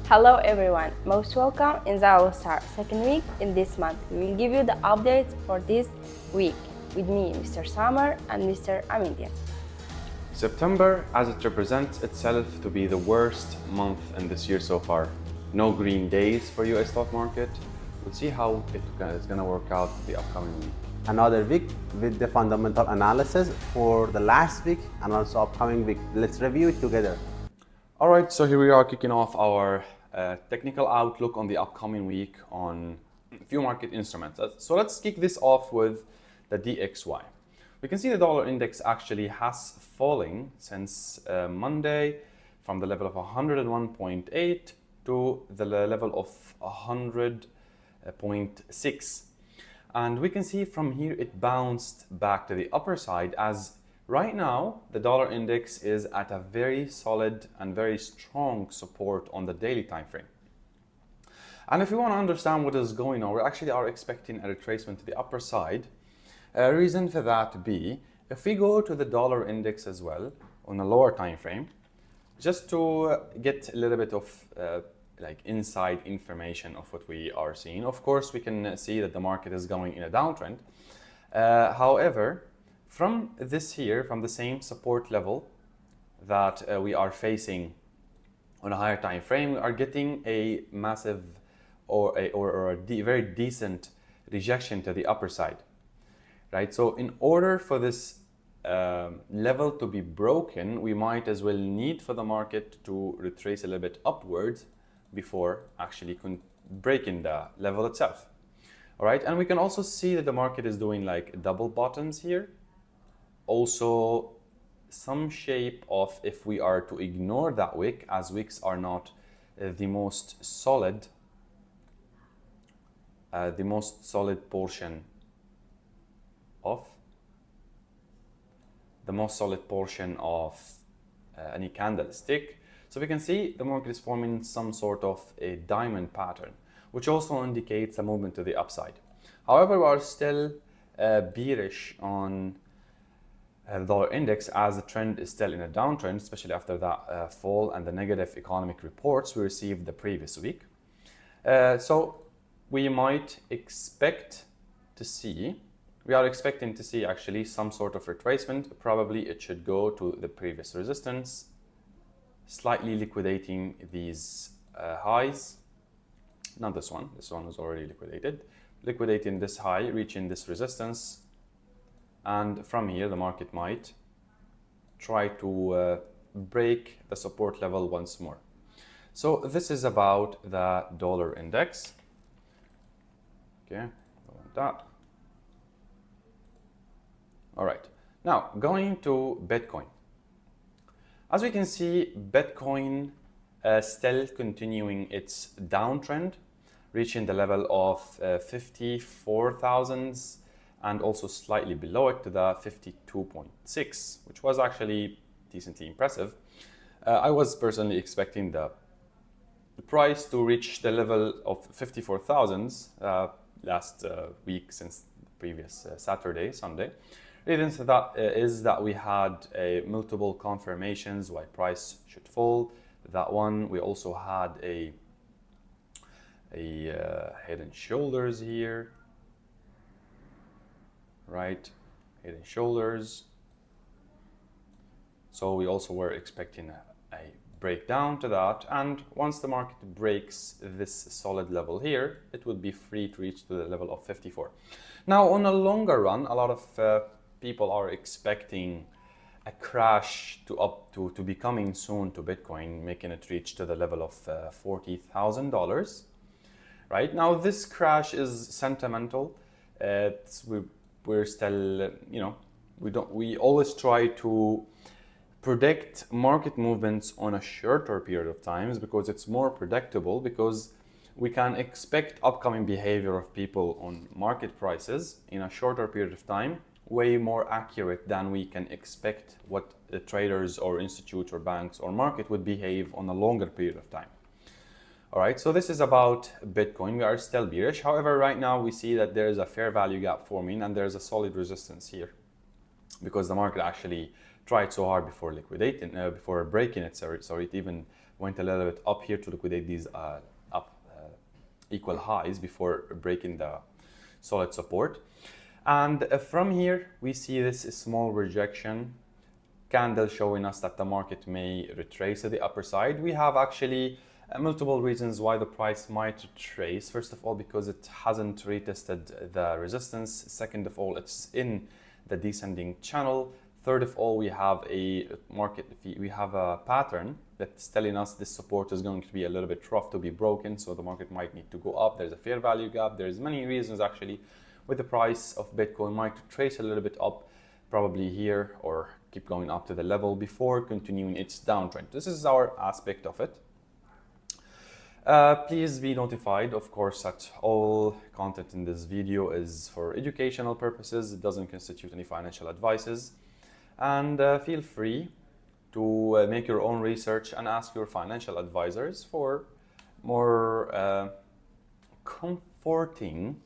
Hello everyone, most welcome in Zylostar second week in this month. We will give you the updates for this week with me, Mr. Summer and Mr. Amindian. September, as it represents itself to be the worst month in this year so far. No green days for US stock market. We'll see how it's going to work out the upcoming week. Another week with the fundamental analysis for the last week and also upcoming week. Let's review it together. All right, so here we are kicking off our technical outlook on the upcoming week on a few market instruments. So let's kick this off with the DXY. We can see the dollar index actually has fallen since Monday from the level of 101.8 to the level of 100.6. And we can see from here it bounced back to the upper side, as right now the dollar index is at a very solid and very strong support on the daily time frame. And if we want to understand what is going on, we actually are expecting a retracement to the upper side. A reason for that be, if we go to the dollar index as well on a lower time frame, just to get a little bit of like inside information of what we are seeing. Of course, we can see that the market is going in a downtrend. However, from this here, from the same support level that we are facing on a higher time frame, we are getting a massive or a very decent rejection to the upper side, right? So in order for this level to be broken, we might as well need for the market to retrace a little bit upwards before actually breaking the level itself. All right, and we can also see that the market is doing like double bottoms here. Also some shape of, if we are to ignore that wick, as wicks are not the most solid portion of any candlestick. So we can see the market is forming some sort of a diamond pattern, which also indicates a movement to the upside. However, we are still bearish on the dollar index, as the trend is still in a downtrend, especially after that fall and the negative economic reports we received the previous week. So we might expect to see, we are expecting to see actually some sort of retracement. Probably it should go to the previous resistance, slightly liquidating these highs. Not this one was already liquidated. Liquidating this high, reaching this resistance, and from here the market might try to break the support level once more. So this is about the dollar index. Okay, don't want that. All right, now going to Bitcoin. As we can see, Bitcoin still continuing its downtrend, reaching the level of 54,000 and also slightly below it to the 52.6, which was actually decently impressive. I was personally expecting the price to reach the level of 54,000 last week, since the previous Sunday. Reason for that is that we had multiple confirmations why price should fall. That one, we also had a head and shoulders here, right? Head and shoulders. So we also were expecting a breakdown to that, and once the market breaks this solid level here, it would be free to reach to the level of 54. Now, on a longer run, a lot of people are expecting a crash to be coming soon to Bitcoin, making it reach to the level of $40,000. Right now, this crash is sentimental. We're still, we always try to predict market movements on a shorter period of times because it's more predictable, because we can expect upcoming behavior of people on market prices in a shorter period of time, way more accurate than we can expect what the traders or institutes or banks or market would behave on a longer period of time. All right, so this is about Bitcoin. We are still bearish. However, right now we see that there is a fair value gap forming and there's a solid resistance here, because the market actually tried so hard before breaking it. It even went a little bit up here to liquidate these equal highs before breaking the solid support. And from here, we see this small rejection candle showing us that the market may retrace to the upper side. We have actually multiple reasons why the price might retrace. First of all, because it hasn't retested the resistance. Second of all, it's in the descending channel. Third of all, we have a pattern that's telling us this support is going to be a little bit rough to be broken, so the market might need to go up. There's a fair value gap. There's many reasons actually with the price of Bitcoin might trace a little bit up, probably here, or keep going up to the level before continuing its downtrend. This is our aspect of it. Please be notified, of course, that all content in this video is for educational purposes. It doesn't constitute any financial advices. And feel free to make your own research and ask your financial advisors for more comforting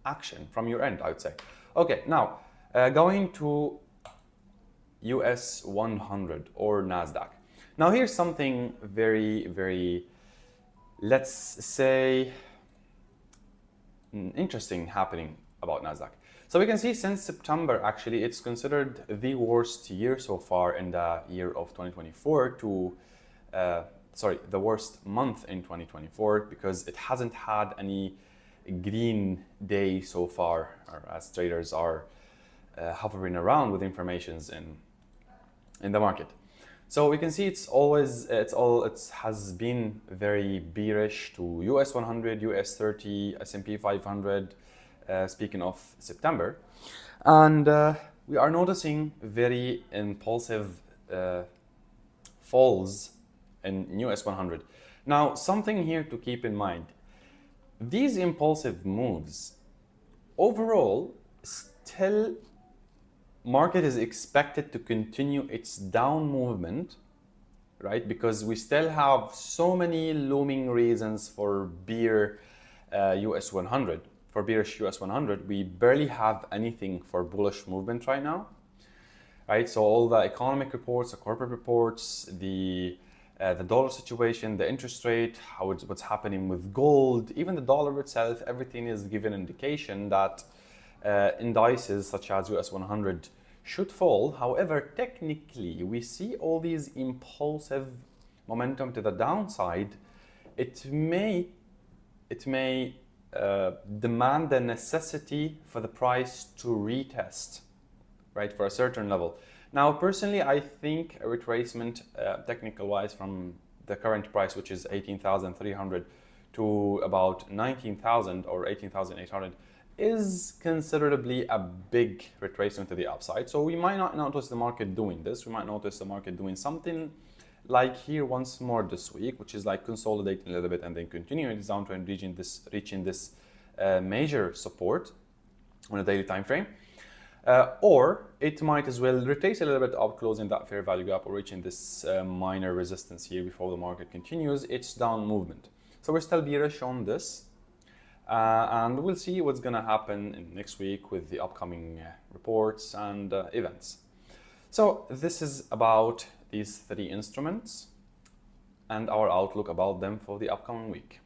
action from your end, I would say. Okay, now going to US 100 or NASDAQ. Now here's something very, very, let's say, interesting happening about NASDAQ. So we can see since September, actually, it's considered the worst year so far in the year of 2024 the worst month in 2024, because it hasn't had any green day so far, or as traders are hovering around with informations in the market. So we can see it has been very bearish to US 100, US 30, S&P 500, speaking of September. And we are noticing very impulsive falls in US 100. Now, something here to keep in mind. These impulsive moves, overall, still market is expected to continue its down movement, right? Because we still have so many looming reasons for bearish US 100. For bearish US 100, we barely have anything for bullish movement right now, right? So all the economic reports, the corporate reports, the dollar situation, the interest rate, what's happening with gold, even the dollar itself, everything is giving indication that indices such as US 100 should fall. However, technically, we see all these impulsive momentum to the downside. It may demand the necessity for the price to retest, right, for a certain level. Now, personally, I think a retracement, technical-wise, from the current price, which is 18,300 to about 19,000 or 18,800, is considerably a big retracement to the upside. So we might not notice the market doing this. We might notice the market doing something like here once more this week, which is like consolidating a little bit and then continuing its downtrend, reaching this major support on a daily time frame. Or it might as well retrace a little bit up, closing that fair value gap or reaching this minor resistance here before the market continues its down movement. So we're still bearish on this. And we'll see what's going to happen in next week with the upcoming reports and events. So this is about these three instruments and our outlook about them for the upcoming week.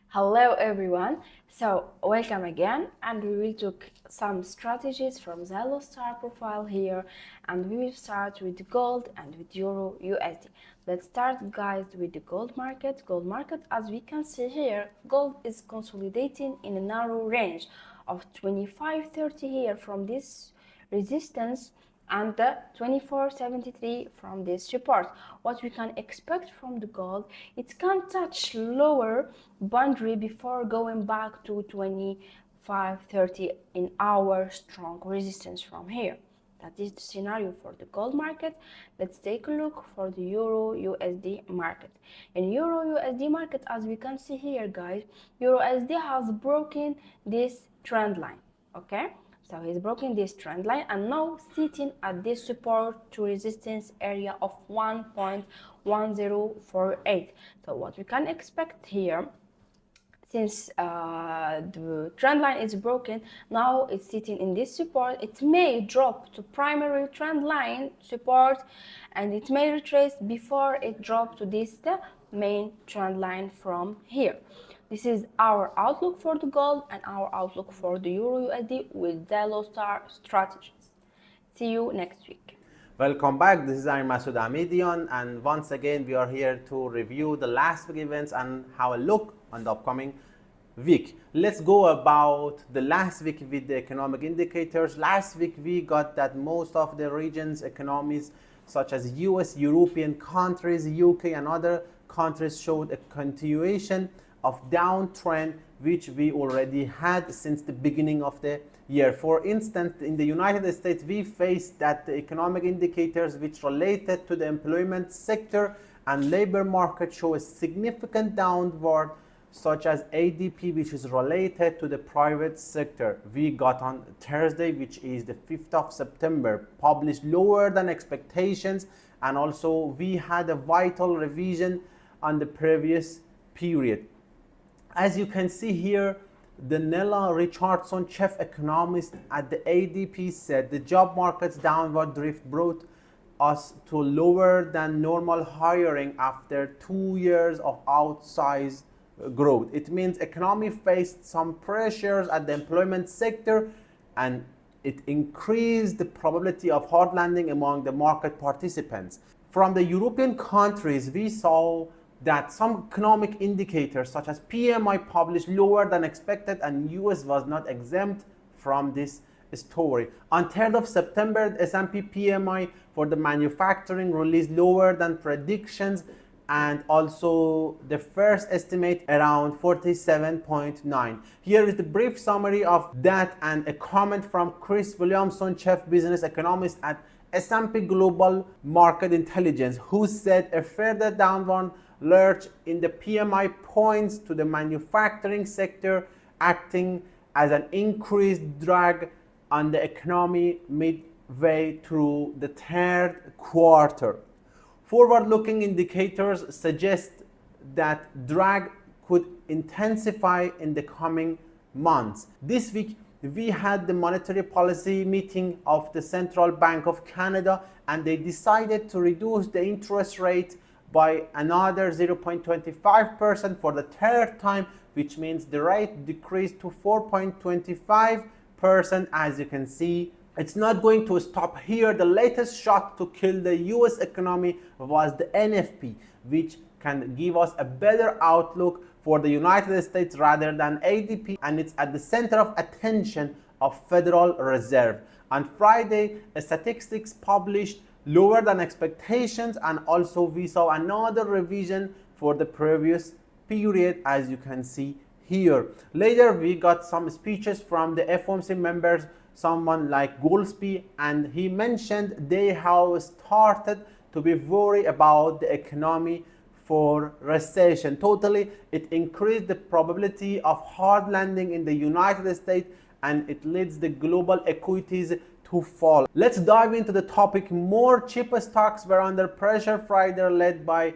Hello everyone, so welcome again, and we will take some strategies from Zylostar profile here, and we will start with gold and with Euro USD. Let's start, guys, with the gold market. Gold market, as we can see here, gold is consolidating in a narrow range of 25.30 here from this resistance and the 24.73 from this support. What we can expect from the gold, it can touch lower boundary before going back to 25.30 in our strong resistance from here. That is the scenario for the gold market. Let's take a look for the Euro USD market. In Euro USD market, as we can see here, guys, Euro USD has broken this trend line, okay? So he's broken this trend line and now sitting at this support to resistance area of 1.1048. So what we can expect here, Since the trend line is broken, now it's sitting in this support. It may drop to primary trend line support, and it may retrace before it drops to this the main trend line from here. This is our outlook for the gold and our outlook for the Euro USD with Zylostar strategies. See you next week. Welcome back. This is I'm Masoud Amidian, and once again we are here to review the last week events and have a look on the upcoming week. Let's go about the last week with the economic indicators. Last week we got that most of the region's economies such as US, European countries, UK and other countries showed a continuation of downtrend which we already had since the beginning of the year. For instance, in the United States, we faced that the economic indicators which related to the employment sector and labor market show a significant downward, such as ADP, which is related to the private sector. We got on Thursday, which is the 5th of September, published lower than expectations, and also we had a vital revision on the previous period. As you can see here, Daniela Richardson, chief economist at the ADP, said the job market's downward drift brought us to lower than normal hiring after 2 years of outsized growth. It means economy faced some pressures at the employment sector, and it increased the probability of hard landing among the market participants. From the European countries, we saw that some economic indicators such as PMI published lower than expected, and US was not exempt from this story. On 3rd of September, the S&P PMI for the manufacturing released lower than predictions, and also the first estimate around 47.9. Here is the brief summary of that and a comment from Chris Williamson, chief business economist at S&P Global Market Intelligence, who said a further downward lurch in the PMI points to the manufacturing sector acting as an increased drag on the economy midway through the third quarter. Forward-looking indicators suggest that drag could intensify in the coming months. This week, we had the monetary policy meeting of the Central Bank of Canada, and they decided to reduce the interest rate by another 0.25% for the third time, which means the rate decreased to 4.25%. As you can see, it's not going to stop here. The latest shot to kill the US economy was the NFP, which can give us a better outlook for the United States rather than ADP, and it's at the center of attention of Federal Reserve. On Friday, statistics published lower than expectations, and also we saw another revision for the previous period, as you can see here. Later, we got some speeches from the FOMC members, someone like Goolsby, and he mentioned they have started to be worried about the economy for recession. Totally, it increased the probability of hard landing in the United States, and it leads the global equities to fall. Let's dive into the topic more. Cheap stocks were under pressure Friday, led by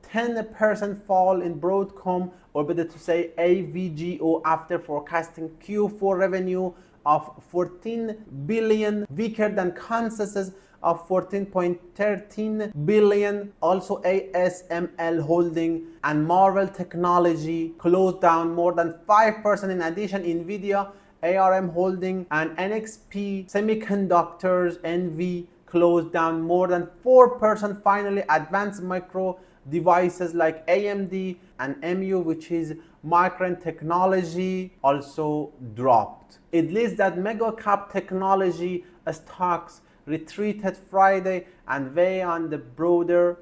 10% fall in Broadcom, or better to say AVGO, after forecasting Q4 revenue of 14 billion, weaker than consensus of 14.13 billion. Also, ASML Holding and Marvell Technology closed down more than 5%. In addition, Nvidia, ARM Holding, and NXP Semiconductors, NV, closed down more than 4%. Finally, Advanced Micro Devices like AMD and MU, which is Micron Technology, also dropped. It lists that mega cap technology stocks retreated Friday and weigh on the broader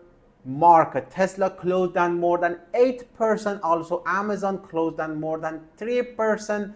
market. Tesla closed down more than 8%. Also, Amazon closed down more than 3%.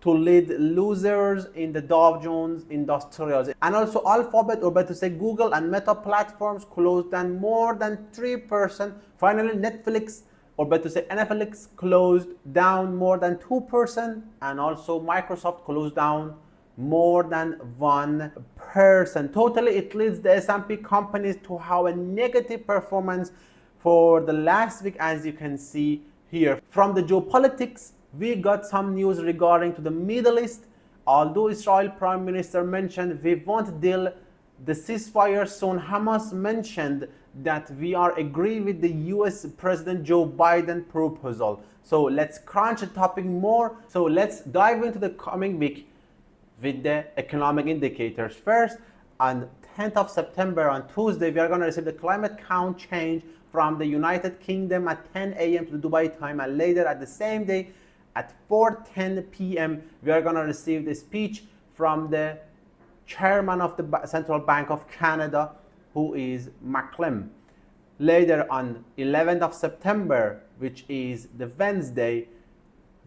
To lead losers in the Dow Jones Industrials. And also Alphabet, or better to say Google and Meta platforms, closed down more than 3%. Finally, Netflix, or better to say Netflix, closed down more than 2%. And also Microsoft closed down more than 1%. Totally, it leads the S&P companies to have a negative performance for the last week, as you can see here. From the geopolitics we got some news regarding to the Middle East. Although Israel Prime Minister mentioned we won't deal the ceasefire soon, Hamas mentioned that we are agree with the US President Joe Biden proposal. So let's crunch the topic more. So let's dive into the coming week with the economic indicators. First, on 10th of September, on Tuesday, we are going to receive the climate count change from the United Kingdom at 10 a.m. to Dubai time, and later at the same day at 4:10 p.m. we are going to receive the speech from the chairman of the Central Bank of Canada, who is Macklem. Later on 11th of September, which is the Wednesday,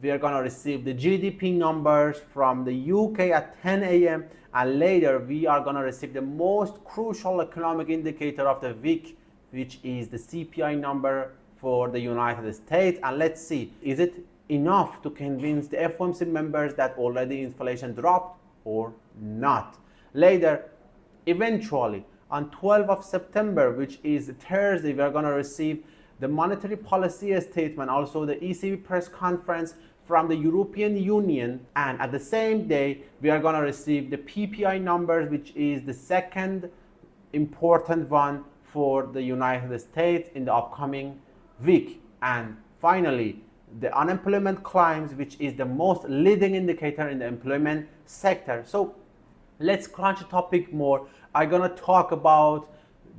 we are going to receive the GDP numbers from the UK at 10 a.m. and later we are going to receive the most crucial economic indicator of the week, which is the CPI number for the United States. And let's see, is it enough to convince the FOMC members that already inflation dropped or not? Later, eventually, on 12th of September, which is Thursday, we are going to receive the monetary policy statement, also the ECB press conference from the European Union, and at the same day, we are going to receive the PPI numbers, which is the second important one for the United States in the upcoming week. And finally, the unemployment claims, which is the most leading indicator in the employment sector. So let's crunch the topic more. I'm gonna talk about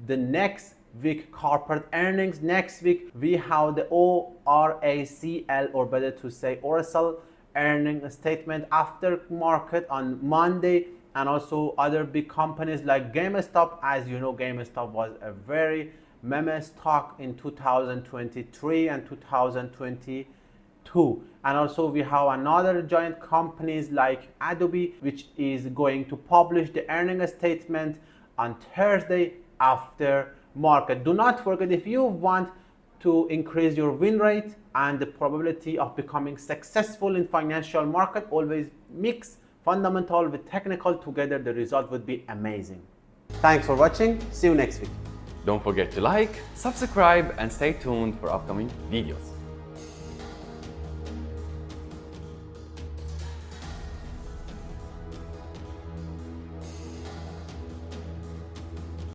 the next week corporate earnings. Next week we have the ORACL, or better to say Oracle earnings statement after market on Monday, and also other big companies like GameStop. As you know, GameStop was a very meme stock in 2023 and 2022. And also we have another giant companies like Adobe, which is going to publish the earnings statement on Thursday after market. Do not forget, if you want to increase your win rate and the probability of becoming successful in financial market, always mix fundamental with technical together. The result would be amazing. Thanks for watching. See you next week. Don't forget to like, subscribe, and stay tuned for upcoming videos.